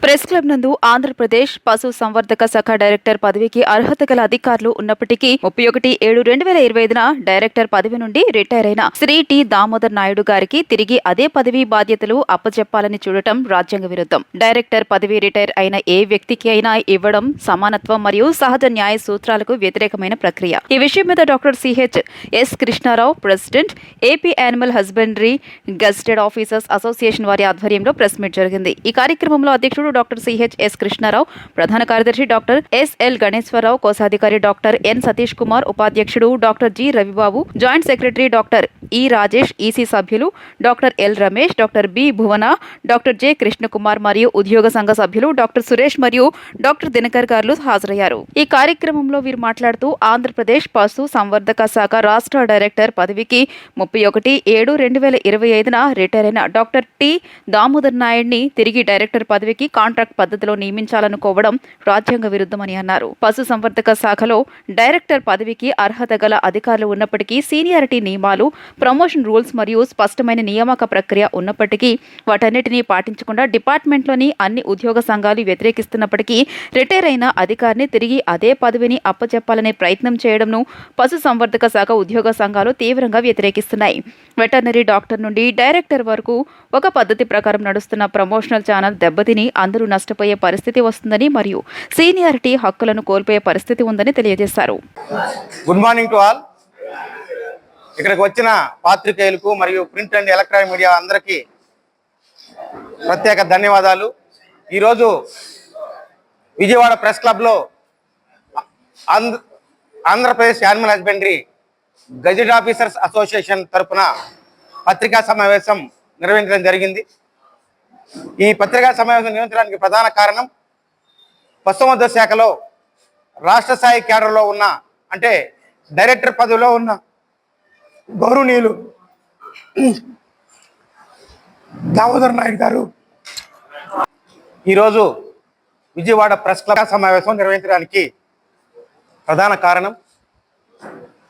Press club నందు ఆంధ్రప్రదేశ్ పశు సంవర్ధక శాఖ డైరెక్టర్ పదవికి అర్హత గల అధికారులు ఉన్నప్పటికీ 31/7/2025న డైరెక్టర్ పదవి నుండి రిటైర్ అయిన శ్రీ టి దామోదర్ నాయుడు గారికి తిరిగి అదే పదవి బాధ్యతలు అప్పచెప్పాలని చూడటం రాజ్యాంగ విరుద్ధం. డైరెక్టర్ పదవి రిటైర్ అయిన ఏ వ్యక్తికి అయినా ఇవ్వడం సమానత్వం మరియు సహజ న్యాయ సూత్రాలకు వ్యతిరేకమైన ప్రక్రియ. ఈ విషయం మీద doctor CHS. Krishnarao, president, AP animal husbandry gazetted officers association వారి ఆధ్వర్యంలో ప్రెస్ మీట్ జరిగింది. ఈ కార్యక్రమంలో అధ్యక్షుడు డాక్టర్ సిహెచ్.ఎస్. కృష్ణారావు, ప్రధాన కార్యదర్శి డాక్టర్ ఎస్.ఎల్. గణేశ్వరరావు, కోశాధికారి డాక్టర్ ఎన్. సతీష్ కుమార్, ఉపాధ్యక్షుడు doctor G. Ravibabu, joint secretary doctor E. Rajesh, EC సభ్యులు doctor L. Ramesh, doctor B. Bhuvana, doctor J. Krishnakumar మరియు ఉద్యోగ సంఘ సభ్యులు డాక్టర్ సురేష్ మరియు డాక్టర్ దినకర్ గారు హాజరయ్యారు. ఈ కార్యక్రమంలో వీరు మాట్లాడుతూ ఆంధ్రప్రదేశ్ పశు సంవర్ధక శాఖ రాష్ట్ర డైరెక్టర్ పదవికి 31/7/2025న రిటైర్ అయిన డాక్టర్ టి. దామోదర్ నాయుడిని తిరిగి డైరెక్టర్ పదవికి కాంట్రాక్ట్ పద్ధతిలో నియమించాలనుకోవడం రాజ్యాంగ విరుద్ధమని అన్నారు. పశు సంవర్ధక శాఖలో డైరెక్టర్ పదవికి అర్హత గల అధికారులు ఉన్నప్పటికీ సీనియారిటీ నియమాలు, ప్రమోషన్ రూల్స్ మరియు స్పష్టమైన నియామక ప్రక్రియ ఉన్నప్పటికీ వాటన్నిటినీ పాటించకుండా డిపార్ట్మెంట్లోని అన్ని ఉద్యోగ సంఘాలు వ్యతిరేకిస్తున్నప్పటికీ రిటైర్ అయిన అధికారిని తిరిగి అదే పదవిని అప్పచెప్పాలనే ప్రయత్నం చేయడంను పశు సంవర్ధక శాఖ ఉద్యోగ సంఘాలు తీవ్రంగా వ్యతిరేకిస్తున్నాయి. వెటర్నరీ డాక్టర్ నుండి డైరెక్టర్ వరకు ఒక పద్ధతి ప్రకారం నడుస్తున్న ప్రమోషనల్ ఛానల్ దెబ్బతిని అందరూ నష్టపోయే పరిస్థితి వస్తుందని మరియు సీనియారిటీ హక్కులను కోల్పోయే పరిస్థితి ఉందని తెలియజేశారు. Good morning to all. ఇక్కడికి వచ్చిన పాత్రికేయులకు మరియు ప్రింట్ అండ్ ఎలక్ట్రానిక్ మీడియా అందరికీ ప్రత్యేక ధన్యవాదాలు. ఈరోజు విజయవాడ ప్రెస్ క్లబ్లో Andhra Pradesh animal husbandry gazetted officers association తరఫున పత్రికా సమావేశం నిర్వహించడం జరిగింది. ఈ పత్రికా సమావేశం నిర్వహించడానికి ప్రధాన కారణం పశుసంవర్ధక శాఖలో రాష్ట్ర స్థాయి క్యాడర్లో ఉన్న, అంటే డైరెక్టర్ పదవిలో ఉన్న గౌరవనీయులు దామోదర్ నాయుడు గారు ఈరోజు విజయవాడ ప్రెస్ క్లబ్ సమావేశం నిర్వహించడానికి ప్రధాన కారణం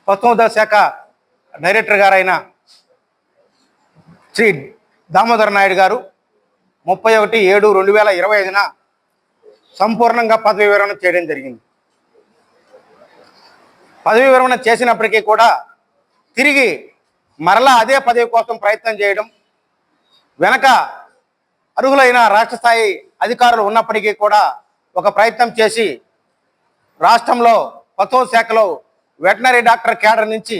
పశుసంవర్ధక శాఖ డైరెక్టర్ గారైన శ్రీ దామోదర్ నాయుడు గారు 31/7/2025న సంపూర్ణంగా పదవి విరమణ చేయడం జరిగింది. పదవి విరమణ చేసినప్పటికీ కూడా తిరిగి మరలా అదే పదవి కోసం ప్రయత్నం చేయడం, వెనక అర్హులైన రాష్ట్ర స్థాయి అధికారులు ఉన్నప్పటికీ కూడా ఒక ప్రయత్నం చేసి రాష్ట్రంలో పశు శాఖలో వెటనరీ డాక్టర్ క్యాడర్ నుంచి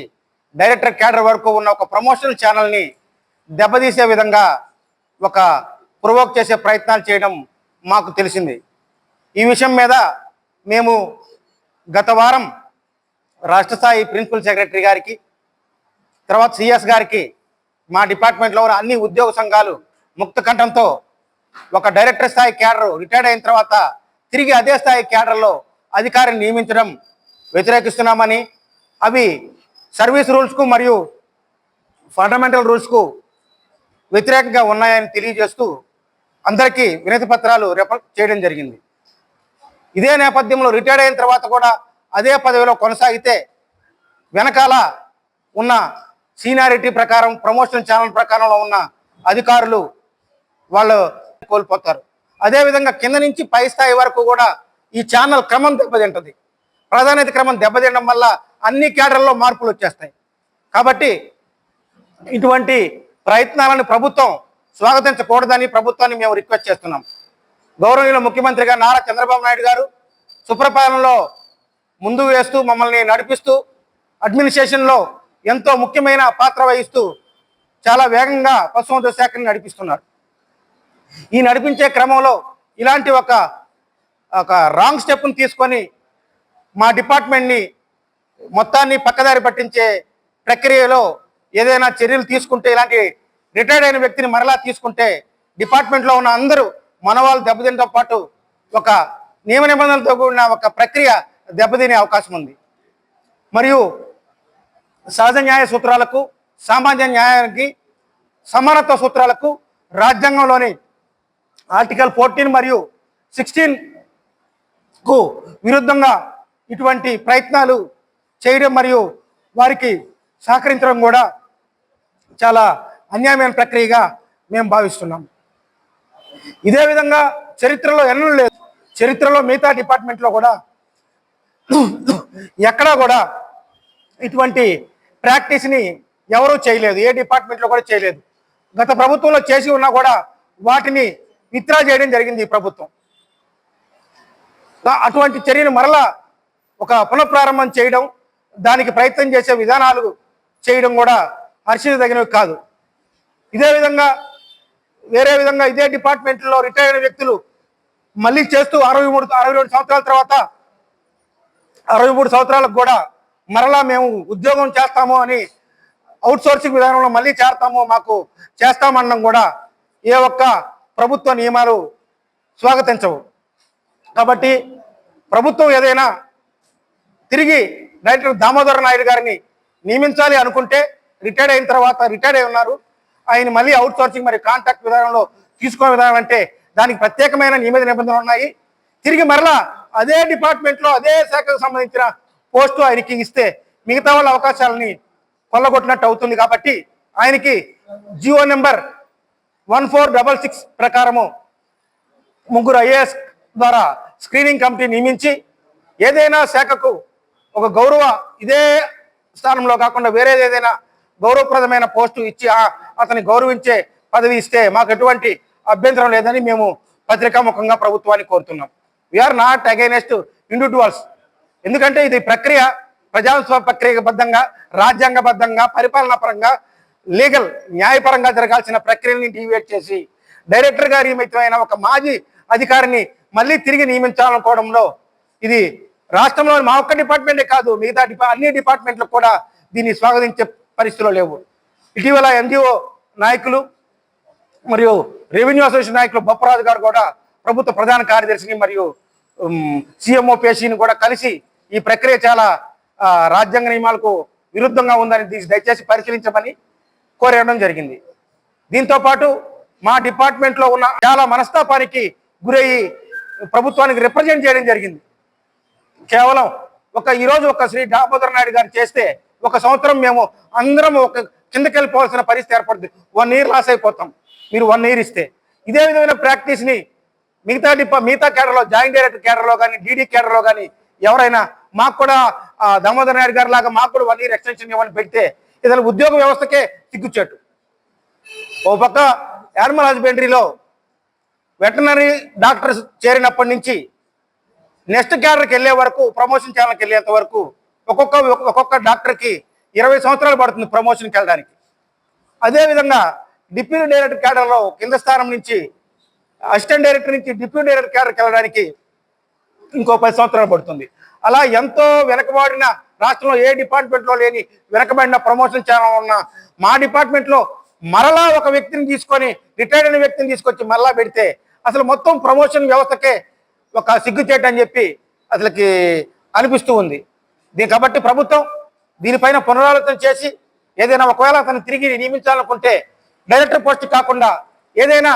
డైరెక్టర్ క్యాడర్ వరకు ఉన్న ఒక ప్రమోషనల్ ఛానల్ని దెబ్బతీసే విధంగా ఒక ప్రొవోక్ చేసే ప్రయత్నాలు చేయడం మాకు తెలిసింది. ఈ విషయం మీద మేము గత వారం రాష్ట్ర స్థాయి ప్రిన్సిపల్ సెక్రటరీ గారికి, తర్వాత సిఎస్ గారికి, మా డిపార్ట్మెంట్లో ఉన్న అన్ని ఉద్యోగ సంఘాలు ముక్త కంఠంతో ఒక డైరెక్టర్ స్థాయి క్యాడర్ రిటైర్డ్ అయిన తర్వాత తిరిగి అదే స్థాయి క్యాడర్లో అధికారిని నియమించడం వ్యతిరేకిస్తున్నామని, అవి సర్వీస్ రూల్స్కు మరియు ఫండమెంటల్ రూల్స్కు వ్యతిరేకంగా ఉన్నాయని తెలియజేస్తూ అందరికీ వినతి పత్రాలు రెఫర్ చేయడం జరిగింది. ఇదే నేపథ్యంలో రిటైర్డ్ అయిన తర్వాత కూడా అదే పదవిలో కొనసాగితే వెనకాల ఉన్న సీనియారిటీ ప్రకారం, ప్రమోషన్ ఛానల్ ప్రకారంలో ఉన్న అధికారులు వాళ్ళు కోల్పోతారు. అదేవిధంగా కింద నుంచి పై స్థాయి వరకు కూడా ఈ ఛానల్ క్రమం దెబ్బతింటుంది. ప్రాధాన్యత క్రమం దెబ్బతినడం వల్ల అన్ని క్యాడర్లో మార్పులు వచ్చేస్తాయి. కాబట్టి ఇటువంటి ప్రయత్నాలను ప్రభుత్వం స్వాగతించకూడదని ప్రభుత్వాన్ని మేము రిక్వెస్ట్ చేస్తున్నాం. గౌరవనీయుల ముఖ్యమంత్రిగా నారా చంద్రబాబు నాయుడు గారు సుప్రపాలనలో ముందు వేస్తూ మమ్మల్ని నడిపిస్తూ అడ్మినిస్ట్రేషన్లో ఎంతో ముఖ్యమైన పాత్ర వహిస్తూ చాలా వేగంగా పశుసంవర్ధక శాఖని నడిపిస్తున్నారు. ఈ నడిపించే క్రమంలో ఇలాంటి ఒక రాంగ్ స్టెప్ను తీసుకొని మా డిపార్ట్మెంట్ని మొత్తాన్ని పక్కదారి పట్టించే ప్రక్రియలో ఏదైనా చర్యలు తీసుకుంటే, ఇలాంటి రిటైర్డ్ అయిన వ్యక్తిని మరలా తీసుకుంటే డిపార్ట్మెంట్లో ఉన్న అందరూ మనవాళ్ళు దెబ్బతినతో పాటు ఒక నియమ నిబంధనలతో కూడిన ఒక ప్రక్రియ దెబ్బతినే అవకాశం ఉంది. మరియు సహజ న్యాయ సూత్రాలకు, సామాన్య న్యాయానికి, సమానత్వ సూత్రాలకు రాజ్యాంగంలోని ఆర్టికల్ 14 మరియు 16కు విరుద్ధంగా ఇటువంటి ప్రయత్నాలు చేయడం మరియు వారికి సహకరించడం కూడా చాలా అన్యాయమైన ప్రక్రియగా మేము భావిస్తున్నాం. ఇదే విధంగా చరిత్రలో ఎన్నడూ లేదు. చరిత్రలో మిగతా డిపార్ట్మెంట్లో కూడా ఎక్కడా కూడా ఇటువంటి ప్రాక్టీస్ని ఎవరూ చేయలేదు. ఏ డిపార్ట్మెంట్లో కూడా చేయలేదు. గత ప్రభుత్వంలో చేసి ఉన్నా కూడా వాటిని విత్డ్రా చేయడం జరిగింది ఈ ప్రభుత్వం. అటువంటి చర్యను మరలా ఒక పునఃప్రారంభం చేయడం, దానికి ప్రయత్నం చేసే విధానాలు చేయడం కూడా హర్షించదగినవి కాదు. ఇదే విధంగా వేరే విధంగా ఇదే డిపార్ట్మెంట్లో రిటైర్ అయిన వ్యక్తులు మళ్ళీ చేస్తూ 62 సంవత్సరాల తర్వాత 63 సంవత్సరాలకు కూడా మరలా మేము ఉద్యోగం చేస్తాము అని అవుట్సోర్సింగ్ విధానంలో మళ్ళీ చేరతాము, మాకు చేస్తామనడం కూడా ఏ ఒక్క ప్రభుత్వ నియమాలు స్వాగతించవు. కాబట్టి ప్రభుత్వం ఏదైనా తిరిగి డైరెక్టర్ దామోదర్ నాయుడు గారిని నియమించాలి అనుకుంటే, రిటైర్డ్ అయిన తర్వాత రిటైర్డ్ అయి ఉన్నారు, ఆయన మళ్ళీ అవుట్సోర్సింగ్ మరి కాంట్రాక్ట్ విధానంలో తీసుకునే విధానం అంటే దానికి ప్రత్యేకమైన నిబంధనలు ఉన్నాయి. తిరిగి మరలా అదే డిపార్ట్మెంట్లో అదే శాఖకు సంబంధించిన పోస్టు ఆయనకి ఇస్తే మిగతా వాళ్ళ అవకాశాలని కొల్లగొట్టినట్టు అవుతుంది. కాబట్టి ఆయనకి జియో నెంబర్ 1466 ప్రకారము 3 IAS ద్వారా స్క్రీనింగ్ కమిటీ నియమించి ఏదైనా శాఖకు ఒక గౌరవ ఇదే స్థానంలో కాకుండా వేరేది ఏదైనా గౌరవప్రదమైన పోస్టు ఇచ్చి అతని గౌరవించే పదవి ఇస్తే మాకు ఎటువంటి అభ్యంతరం లేదని మేము పత్రికాముఖంగా ప్రభుత్వాన్ని కోరుతున్నాం. We are not against individuals. ఎందుకంటే ఇది ప్రక్రియ ప్రజాస్వామ్య ప్రక్రియబద్ధంగా, రాజ్యాంగబద్ధంగా, పరిపాలనా పరంగా, లీగల్ న్యాయపరంగా జరగాల్సిన ప్రక్రియని డీవియేట్ చేసి డైరెక్టర్ గారి నియమితమైన ఒక మాజీ అధికారిని మళ్ళీ తిరిగి నియమించాలనుకోవడంలో ఇది రాష్ట్రంలో మా ఒక్క డిపార్ట్మెంటే కాదు, మిగతా అన్ని డిపార్ట్మెంట్లకు కూడా దీన్ని స్వాగతించే పరిస్థితులు లేవు. ఇటీవల NGO నాయకులు మరియు రెవెన్యూ అసోసియేషన్ నాయకులు బొప్పరాజు గారు కూడా ప్రభుత్వ ప్రధాన కార్యదర్శిని మరియు CMO పేషీని కూడా కలిసి ఈ ప్రక్రియ చాలా రాజ్యాంగ నియమాలకు విరుద్ధంగా ఉందని దయచేసి పరిశీలించమని కోరడం జరిగింది. దీంతో పాటు మా డిపార్ట్మెంట్లో ఉన్న చాలా మనస్తాపానికి గురయ్యి ప్రభుత్వానికి రిప్రజెంట్ చేయడం జరిగింది. కేవలం ఈరోజు శ్రీ దామోదర్ నాయుడు గారు చేస్తే 1 సంవత్సరం మేము అందరం కిందకి వెళ్ళిపోవాల్సిన పరిస్థితి ఏర్పడుతుంది. 1 ఇయర్ లాస్ అయిపోతాం మీరు 1 ఇయర్ ఇస్తే. ఇదే విధమైన ప్రాక్టీస్ని మిగతా కేడర్లో, జాయింట్ డైరెక్టర్ కేడర్లో కానీ, DD కేడర్లో కానీ ఎవరైనా మాకు కూడా దామోదర్ నాయుడు గారి లాగా మాకు కూడా 1 ఇయర్ ఎక్స్టెన్షన్ ఇవ్వని పెడితే ఇతను ఉద్యోగ వ్యవస్థకే సిగ్గుచేటు. ఓ పక్క యానిమల్ హస్బెండరీలో వెటనరీ డాక్టర్స్ చేరినప్పటి నుంచి నెక్స్ట్ క్యాడర్కి వెళ్ళే వరకు, ప్రమోషన్ ఛానల్కి వెళ్ళేంత వరకు ఒక్కొక్క డాక్టర్కి 20 సంవత్సరాలు పడుతుంది ప్రమోషన్కి వెళ్ళడానికి. అదేవిధంగా డిప్యూటీ డైరెక్టర్ క్యాడర్లో కింద స్థానం నుంచి అసిస్టెంట్ డైరెక్టర్ నుంచి డిప్యూటీ డైరెక్టర్ క్యాడర్కి వెళ్ళడానికి ఇంకో 10 సంవత్సరాలు పడుతుంది. అలా ఎంతో వెనకబడిన రాష్ట్రంలో ఏ డిపార్ట్మెంట్లో లేని వెనకబడిన ప్రమోషన్ ఛానల్ ఉన్న మా డిపార్ట్మెంట్లో మరలా ఒక వ్యక్తిని తీసుకొని, రిటైర్డ్ అయిన వ్యక్తిని తీసుకొచ్చి మరలా పెడితే అసలు మొత్తం ప్రమోషన్ వ్యవస్థకే ఒక సిగ్గుచేటు అని చెప్పి అసలుకి అనిపిస్తూ ఉంది. కాబట్టి ప్రభుత్వం దీనిపైన పునరాలోచన చేసి ఏదైనా ఒకవేళ అతను తిరిగి నియమించాలనుకుంటే డైరెక్టర్ పోస్ట్ కాకుండా ఏదైనా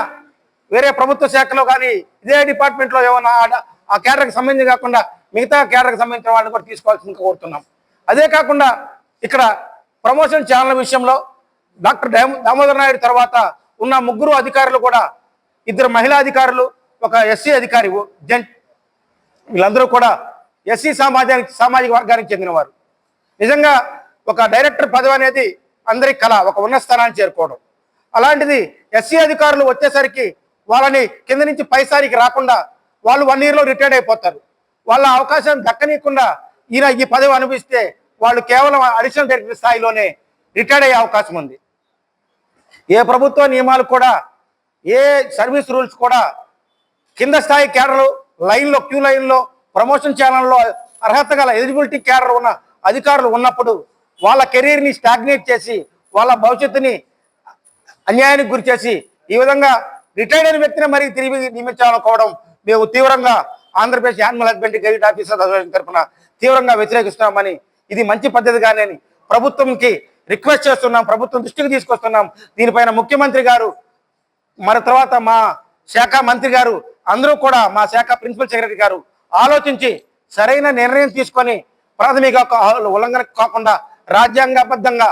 వేరే ప్రభుత్వ శాఖలో కానీ ఇదే డిపార్ట్మెంట్లో ఏమైనా ఆ కేడర్కి సంబంధించి కాకుండా మిగతా కేడర్కి సంబంధించిన వాళ్ళని కూడా తీసుకోవాల్సింది కోరుతున్నాం. అదే కాకుండా ఇక్కడ ప్రమోషన్ ఛానల్ విషయంలో డాక్టర్ దామోదర్ నాయుడు తర్వాత ఉన్న 3 అధికారులు కూడా, 2 మహిళా అధికారులు, ఒక SC అధికారి జెంట్, వీళ్ళందరూ కూడా SC సామాజిక వర్గానికి చెందినవారు. నిజంగా ఒక డైరెక్టర్ పదవి అనేది అందరి కళ, ఒక ఉన్నత స్థానాన్ని చేరుకోవడం. అలాంటిది SC అధికారులు వచ్చేసరికి వాళ్ళని కింద నుంచి పైసారికి రాకుండా వాళ్ళు 1 ఇయర్లో రిటైర్డ్ అయిపోతారు. వాళ్ళ అవకాశం దక్కనీయకుండా ఈయన ఈ పదవి అనుభవిస్తే వాళ్ళు కేవలం అడిషనల్ డైరెక్టర్ స్థాయిలోనే రిటైర్డ్ అయ్యే అవకాశం ఉంది. ఏ ప్రభుత్వ నియమాలు కూడా, ఏ సర్వీస్ రూల్స్ కూడా కింద స్థాయి క్యాడర్లు లైన్లో, క్యూ లైన్లో, ప్రమోషన్ ఛానల్లో అర్హత గల ఎలిజిబిలిటీ క్యాడర్ ఉన్న అధికారులు ఉన్నప్పుడు వాళ్ళ కెరీర్ని స్టాగ్నేట్ చేసి వాళ్ళ భవిష్యత్తుని అన్యాయానికి గురి చేసి ఈ విధంగా రిటైర్డ్ అయిన వ్యక్తిని మరి తిరిగి నియమించాలనుకోవడం మేము తీవ్రంగా Andhra Pradesh animal husbandry gazette officer association తరఫున తీవ్రంగా వ్యతిరేకిస్తున్నామని, ఇది మంచి పద్ధతి కానీ ప్రభుత్వంకి రిక్వెస్ట్ చేస్తున్నాం, ప్రభుత్వం దృష్టికి తీసుకొస్తున్నాం. దీనిపైన ముఖ్యమంత్రి గారు, మరి తర్వాత మా శాఖ మంత్రి గారు, అందరూ కూడా మా శాఖ ప్రిన్సిపల్ సెక్రటరీ గారు ఆలోచించి సరైన నిర్ణయం తీసుకొని ప్రాథమిక ఉల్లంఘన కాకుండా రాజ్యాంగబద్ధంగా